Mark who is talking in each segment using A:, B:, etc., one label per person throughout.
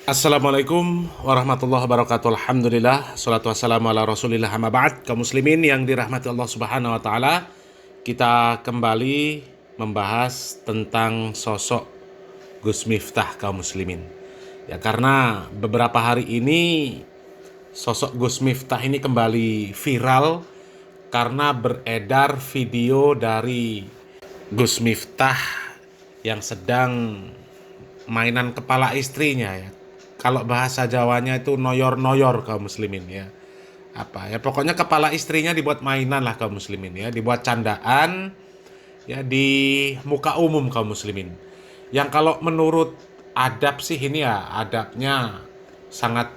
A: Assalamualaikum warahmatullahi wabarakatuh. Alhamdulillah, salatu wassalamu ala rasulillah, amma ba'd. Kaum muslimin yang dirahmati Allah subhanahu wa ta'ala, kita kembali membahas tentang sosok Gus Miftah kaum muslimin. Ya, karena beberapa hari ini sosok Gus Miftah ini kembali viral karena beredar video dari Gus Miftah yang sedang mainan kepala istrinya ya. Kalau bahasa Jawanya itu noyor-noyor kaum muslimin ya. Apa ya, pokoknya kepala istrinya dibuat mainan lah kaum muslimin ya, dibuat candaan ya di muka umum kaum muslimin. Yang kalau menurut adab sih ini ya adabnya sangat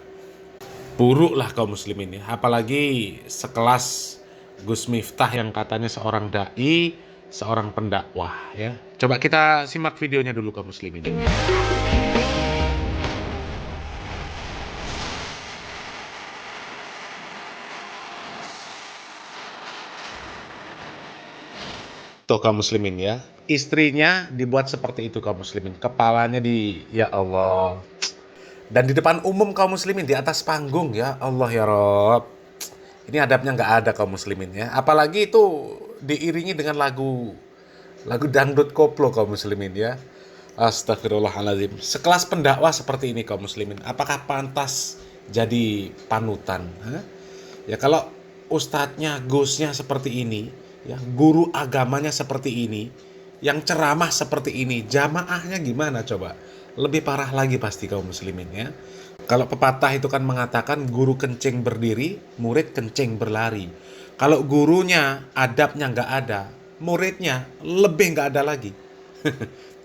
A: buruk lah kaum muslimin ya. Apalagi sekelas Gus Miftah yang katanya seorang dai, seorang pendakwah ya. Coba kita simak videonya dulu kaum muslimin. Tuh kaum muslimin ya. Istrinya dibuat seperti itu kaum muslimin. Kepalanya ya Allah. Dan di depan umum kaum muslimin di atas panggung ya Allah ya Rob. Ini adabnya nggak ada kaum muslimin ya. Apalagi itu diiringi dengan lagu dangdut koplo kaum muslimin ya. Astagfirullahaladzim. Sekelas pendakwah seperti ini kaum muslimin, apakah pantas jadi panutan? Hah? Ya kalau ustadznya, gusnya seperti ini, ya guru agamanya seperti ini, yang ceramah seperti ini, jamaahnya gimana coba? Lebih parah lagi pasti kaum muslimin ya. Kalau pepatah itu kan mengatakan guru kencing berdiri, murid kencing berlari. Kalau gurunya adabnya nggak ada, muridnya lebih nggak ada lagi.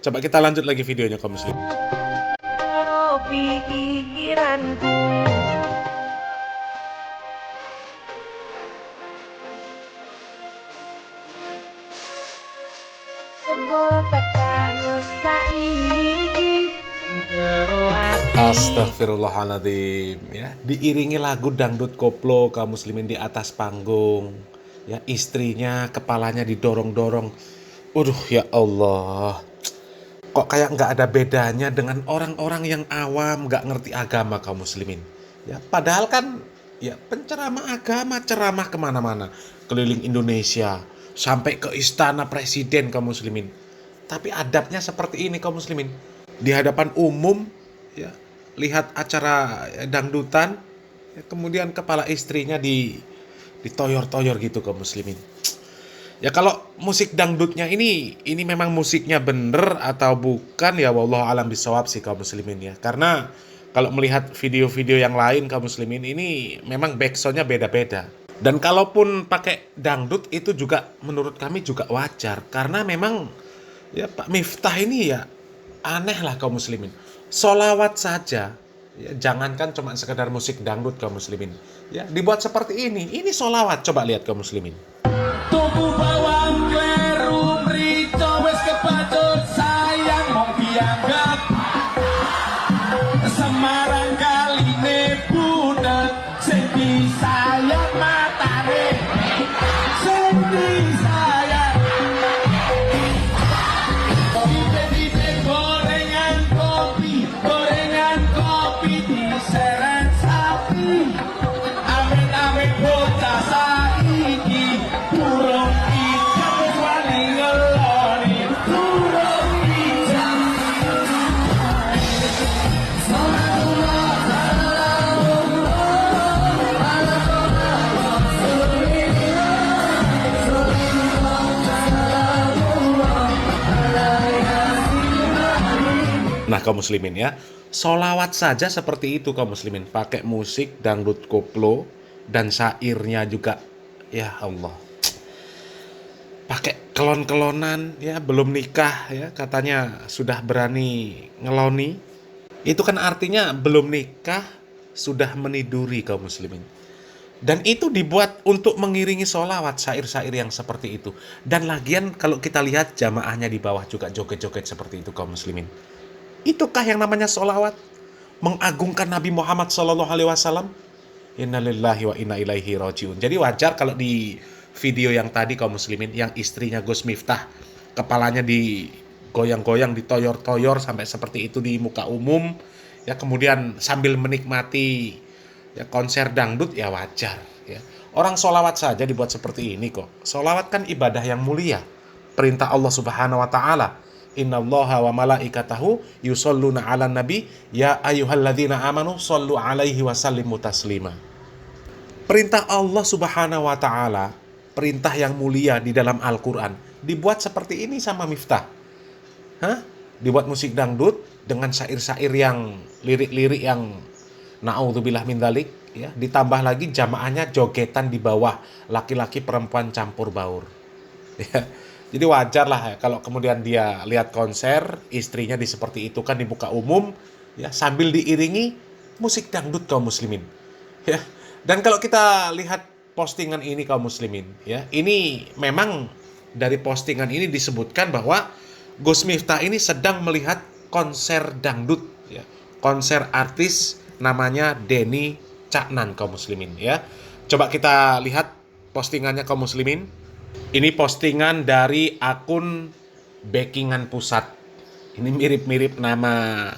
A: Coba kita lanjut lagi videonya kaum muslim.
B: Pikiranku
A: Astagfirullahaladzim ya, diiringi lagu dangdut koplo kaum muslimin di atas panggung ya, istrinya kepalanya didorong-dorong. Ya Allah, kok kayak nggak ada bedanya dengan orang-orang yang awam nggak ngerti agama kaum muslimin ya. Padahal kan ya penceramah agama, ceramah kemana-mana, keliling Indonesia sampai ke istana presiden kaum muslimin. Tapi adabnya seperti ini kaum muslimin, di hadapan umum ya, lihat acara dangdutan ya, kemudian kepala istrinya ditoyor-toyor gitu kaum muslimin. Ya kalau musik dangdutnya ini memang musiknya bener atau bukan ya wallahu alam bisawab sih kaum muslimin ya. Karena kalau melihat video-video yang lain kaum muslimin ini memang backsoundnya beda-beda. Dan kalaupun pakai dangdut itu juga menurut kami juga wajar. Karena memang ya Pak Miftah ini ya aneh lah kaum muslimin. Solawat saja ya, jangankan cuma sekedar musik dangdut kaum muslimin ya, dibuat seperti ini solawat. Coba lihat kaum muslimin.
C: Tuku bawang kleru mrico wis kepacut sayang mong dianggap Semarang kaline bunet sing disayang matane sing disayang Ide-ide gorengan kopi diseret sapi Amit-amit bocah saiki burung ijo wani ngeloni burung ijo
A: Nah kaum muslimin ya, solawat saja seperti itu kaum muslimin, pakai musik dangdut koplo dan syairnya juga ya Allah, pakai kelon-kelonan ya, belum nikah ya katanya sudah berani ngeloni. Itu kan artinya belum nikah sudah meniduri kaum muslimin. Dan itu dibuat untuk mengiringi solawat, syair-syair yang seperti itu. Dan lagian kalau kita lihat jamaahnya di bawah juga joget-joget seperti itu kaum muslimin. Itukah yang namanya solawat? Mengagungkan Nabi Muhammad SAW? Innalillahi wa inna ilaihi rajiun. Jadi wajar kalau di video yang tadi kaum muslimin, yang istrinya Gus Miftah, kepalanya digoyang-goyang, ditoyor-toyor sampai seperti itu di muka umum. ya kemudian sambil menikmati ya konser dangdut, ya wajar ya. Orang sholawat saja dibuat seperti ini kok. Sholawat kan ibadah yang mulia, perintah Allah Subhanahu wa taala. Innallaha wa malaikatahu yusholluna 'alan nabi ya ayyuhalladzina amanu shollu 'alaihi wa sallimu taslima. Perintah Allah Subhanahu wa taala, perintah yang mulia di dalam Al-Qur'an, dibuat seperti ini sama Miftah. Dibuat musik dangdut dengan syair-syair yang lirik-lirik yang naudzubillah min dzalik ya, ditambah lagi jamaahnya jogetan di bawah, laki-laki perempuan campur baur. Ya. Jadi wajar lah ya, kalau kemudian dia lihat konser, istrinya seperti itu kan di muka umum ya, sambil diiringi musik dangdut kaum muslimin. Ya. Dan kalau kita lihat postingan ini kaum muslimin ya, ini memang dari postingan ini disebutkan bahwa Gus Miftah ini sedang melihat konser dangdut ya, konser artis namanya Denny Caknan kaum muslimin ya. Coba kita lihat postingannya kaum muslimin. Ini postingan dari akun Backingan Pusat. Ini mirip-mirip nama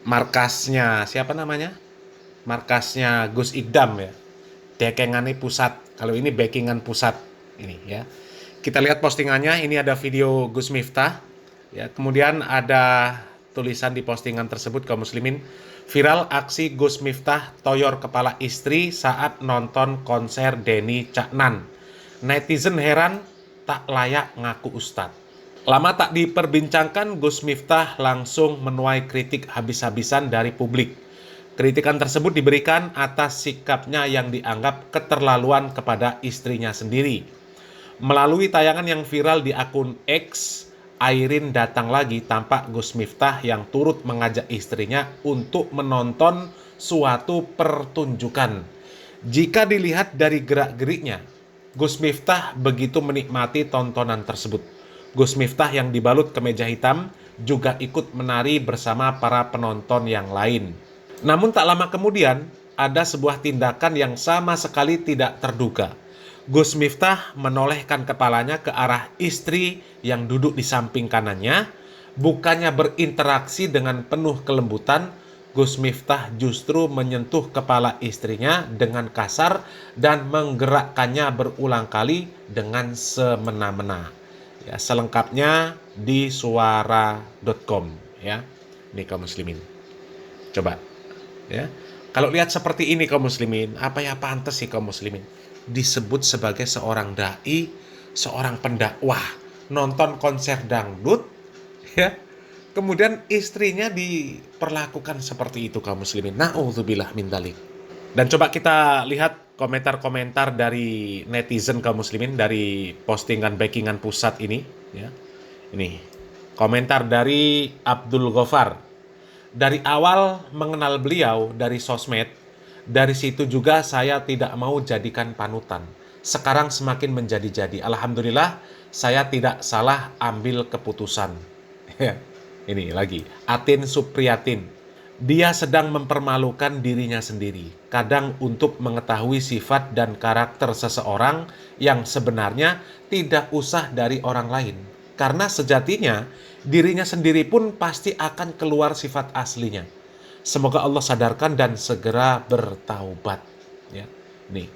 A: markasnya, siapa namanya? Markasnya Gus Idam ya. Dekengane Pusat. Kalau ini Backingan Pusat ini ya. Kita lihat postingannya, ini ada video Gus Miftah ya. Kemudian ada tulisan di postingan tersebut kaum muslimin, viral aksi Gus Miftah toyor kepala istri saat nonton konser Denny Caknan. Netizen heran tak layak ngaku ustadz. Lama tak diperbincangkan, Gus Miftah langsung menuai kritik habis-habisan dari publik. Kritikan tersebut diberikan atas sikapnya yang dianggap keterlaluan kepada istrinya sendiri. Melalui tayangan yang viral di akun X, Airin datang lagi tampak Gus Miftah yang turut mengajak istrinya untuk menonton suatu pertunjukan. Jika dilihat dari gerak-geriknya, Gus Miftah begitu menikmati tontonan tersebut. Gus Miftah yang dibalut kemeja hitam juga ikut menari bersama para penonton yang lain. Namun tak lama kemudian, ada sebuah tindakan yang sama sekali tidak terduga. Gus Miftah menolehkan kepalanya ke arah istri yang duduk di samping kanannya. Bukannya berinteraksi dengan penuh kelembutan, Gus Miftah justru menyentuh kepala istrinya dengan kasar dan menggerakkannya berulang kali dengan semena-mena. Ya, selengkapnya di suara.com ya. Ini kaum muslimin. Coba ya. Kalau lihat seperti ini kaum muslimin, apa ya pantas sih kaum muslimin disebut sebagai seorang dai, seorang pendakwah, nonton konser dangdut ya. Kemudian istrinya diperlakukan seperti itu kaum muslimin. Na'udzubillah min dzalik. Dan coba kita lihat komentar-komentar dari netizen kaum muslimin dari postingan Backingan Pusat ini ya. Ini komentar dari Abdul Ghaffar. Dari awal mengenal beliau dari sosmed, dari situ juga saya tidak mau jadikan panutan. Sekarang semakin menjadi-jadi. Alhamdulillah saya tidak salah ambil keputusan. Ini lagi, Atin Supriyatin. Dia sedang mempermalukan dirinya sendiri. Kadang untuk mengetahui sifat dan karakter seseorang yang sebenarnya tidak usah dari orang lain. Karena sejatinya dirinya sendiri pun pasti akan keluar sifat aslinya. Semoga Allah sadarkan dan segera bertaubat. Ya, nih,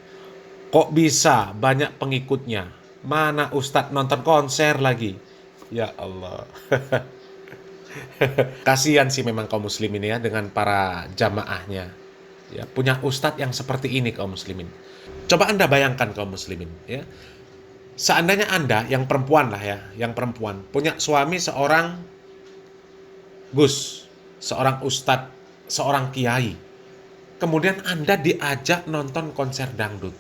A: kok bisa banyak pengikutnya? Mana Ustadz nonton konser lagi? Ya Allah. Kasihan sih memang kaum muslimin ya dengan para jamaahnya. Ya, punya Ustadz yang seperti ini kaum muslimin. Coba Anda bayangkan kaum muslimin ya. Seandainya Anda yang perempuan lah ya, yang perempuan punya suami seorang Gus, seorang Ustadz, seorang kiai. Kemudian Anda diajak nonton konser dangdut.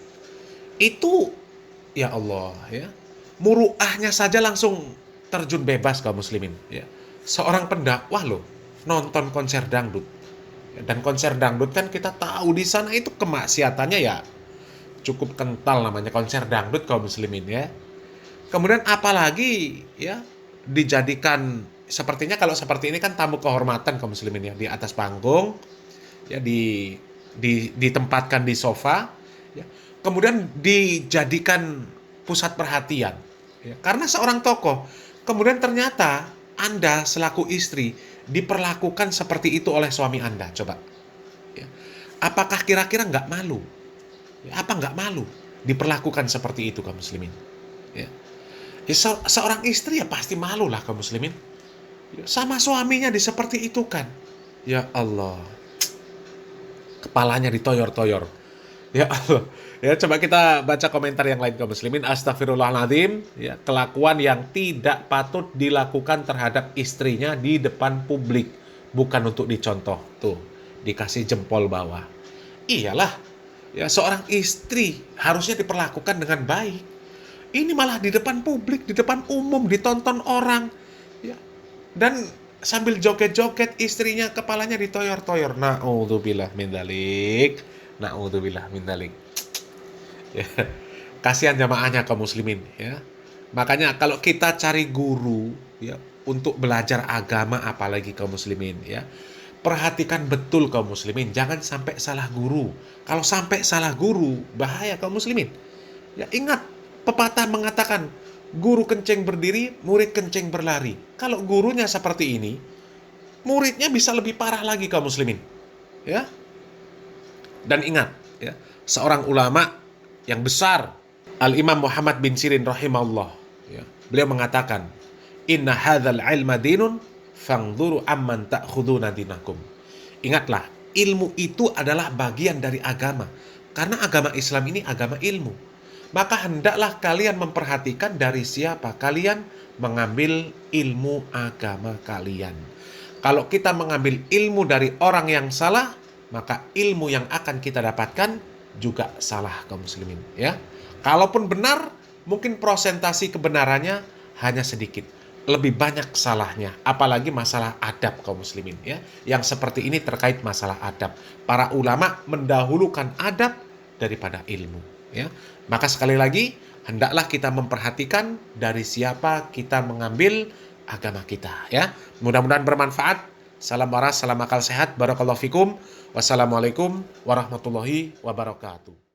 A: Itu ya Allah ya. Muruahnya saja langsung terjun bebas kaum muslimin ya. Seorang pendakwah loh nonton konser dangdut. Dan konser dangdut kan kita tahu di sana itu kemaksiatannya ya cukup kental, namanya konser dangdut kaum muslimin ya. Kemudian apalagi ya dijadikan, sepertinya kalau seperti ini kan tamu kehormatan kaum muslimin ya, di atas panggung ya, ditempatkan di sofa ya. Kemudian dijadikan pusat perhatian ya, karena seorang tokoh. Kemudian ternyata Anda selaku istri diperlakukan seperti itu oleh suami Anda? Coba. Ya. Apakah kira-kira nggak malu? Ya, apa nggak malu diperlakukan seperti itu kaum muslimin? Ya. Ya, seorang istri ya pasti malu lah kaum muslimin. Ya, sama suaminya seperti itu kan. Ya Allah. Kepalanya ditoyor-toyor. Ya Allah. Ya, coba kita baca komentar yang lain kaum muslimin. Astagfirullahaladzim. Ya, kelakuan yang tidak patut dilakukan terhadap istrinya di depan publik. Bukan untuk dicontoh. Tuh, dikasih jempol bawah. Iyalah. Ya, seorang istri harusnya diperlakukan dengan baik. Ini malah di depan publik, di depan umum, ditonton orang. Ya. Dan sambil joget-joget istrinya kepalanya ditoyor-toyor. Na'udzubillah min dzalik. Na'udzubillah min dzalik. Ya. Kasihan jamaahnya kaum muslimin ya. Makanya kalau kita cari guru ya untuk belajar agama apalagi kaum muslimin ya. Perhatikan betul kaum muslimin, jangan sampai salah guru. Kalau sampai salah guru, bahaya kaum muslimin. Ya ingat, pepatah mengatakan, guru kencing berdiri, murid kencing berlari. Kalau gurunya seperti ini, muridnya bisa lebih parah lagi kaum muslimin. Ya. Dan ingat, ya, seorang ulama yang besar, Al-Imam Muhammad bin Sirin rahimahullah, ya, beliau mengatakan, "Inna hadzal ilma dinun, fangduru amman ta'khuduna dinakum." Ingatlah, ilmu itu adalah bagian dari agama. Karena agama Islam ini agama ilmu. Maka hendaklah kalian memperhatikan dari siapa kalian mengambil ilmu agama kalian. Kalau kita mengambil ilmu dari orang yang salah, maka ilmu yang akan kita dapatkan juga salah kaum muslimin ya. Kalaupun benar, mungkin prosentasi kebenarannya hanya sedikit. Lebih banyak salahnya, apalagi masalah adab kaum muslimin ya. Yang seperti ini terkait masalah adab. Para ulama mendahulukan adab daripada ilmu ya. Maka sekali lagi, hendaklah kita memperhatikan dari siapa kita mengambil agama kita ya. Mudah-mudahan bermanfaat. Salam waras, salam akal sehat. Barakallahu fikum. Wassalamualaikum warahmatullahi wabarakatuh.